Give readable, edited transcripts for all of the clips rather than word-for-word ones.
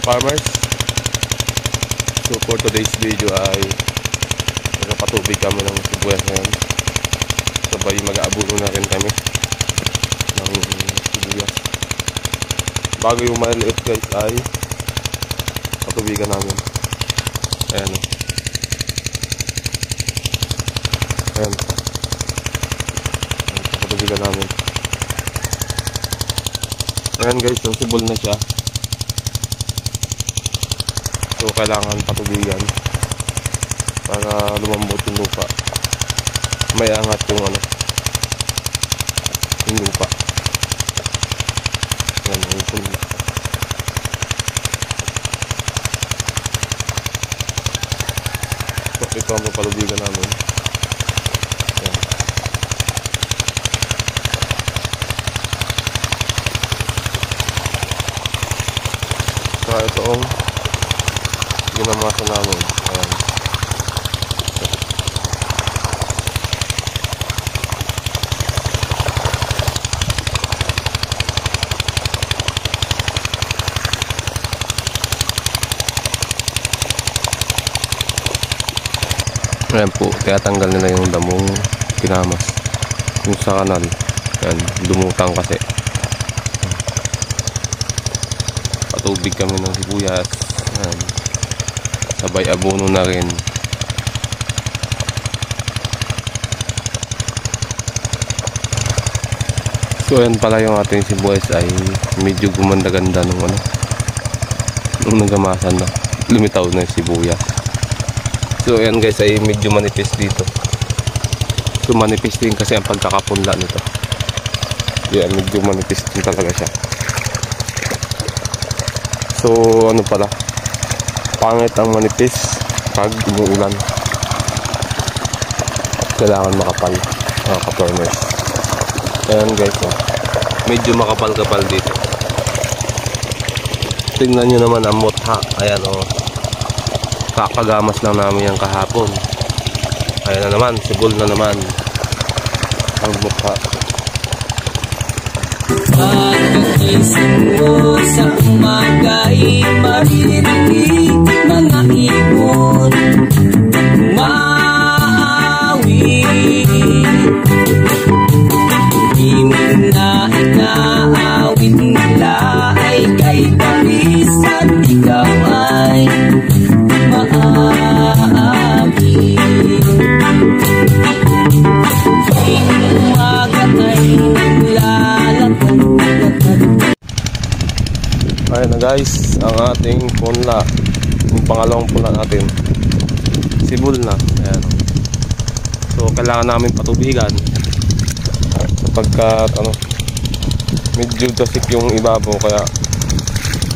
farmers. So for today's video ay nagpatubig kami ng sibuyas ngayon. Sabay mag-aabuno na rin kami ng sibuyas. Bago yung maliit guys ay patubigan namin. Ayan. Ayan. Patubigan namin. Ayan guys, yung sibol na siya. So kailangan patubigan para lumambot yung lupa. May angat yung yung lupa. Ayan, yung punla. So ito ang papalubigan namin. Ayan. So ito ang ginamasa namin. Ayan. Ayan po, kaya tanggal nila yung damong kinamas yung sa kanal. Ayan, lumutang kasi. Patubig kami ng sibuyas. Ayan. Sabay abono na rin. So ayan pala yung ating sibuyas ay medyo gumanda-ganda nung nagamasan na. Lumitaw na yung sibuyas. So ayan guys ay medyo manipis dito. So manipis din kasi ang pagkakapunla nito. Yeah, medyo manipis din talaga siya. So ano pala, pangit ang manipis pag umuulan. Kailangan makapal mga ka-farmers. Ayan guys, medyo makapal-kapal dito. Tingnan nyo naman ang mutha. Ayan kakagamas lang namin yung kahapon. Ayan na naman, sibol na naman ang mukha. Pagkagising mo sa umaga'y maririnig mga ibon umaawit. Di mo na inaawit nila ay kay Paris at ikaw ay ayan na guys, ang ating punla, yung pangalawang punla natin, sibol na. Ayan. So kailangan namin patubigan sapagkat medyo dasik yung ibabaw, kaya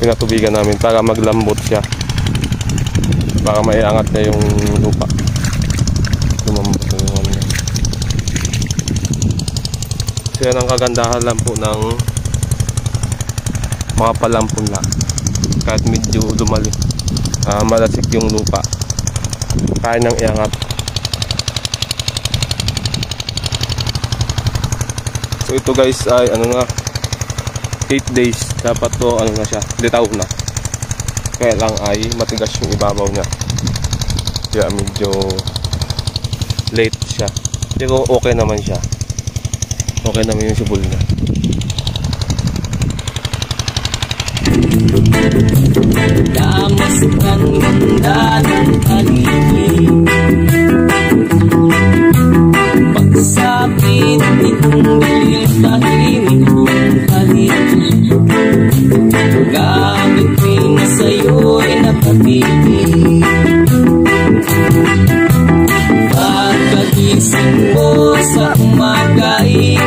pinatubigan namin para maglambot siya, para maiangat na yung lupa. Lumambot na yung So yan ang kagandahan lang po ng mga palampunla. Kahit medyo lumali, malasik yung lupa, kaya nang iangat. So ito guys ay 8 days dapat to na siya, litaw na. Kaya lang ay matigas yung ibabaw niya, kaya medyo late siya. Pero okay naman siya, okay naman yung sibol niya. Damas kang ganda ng paligid, pagsapit itong galit tahimik ng paligid. Gamit rin na sa'yo'y nakapigil. Pagkagising mo sa umaga'y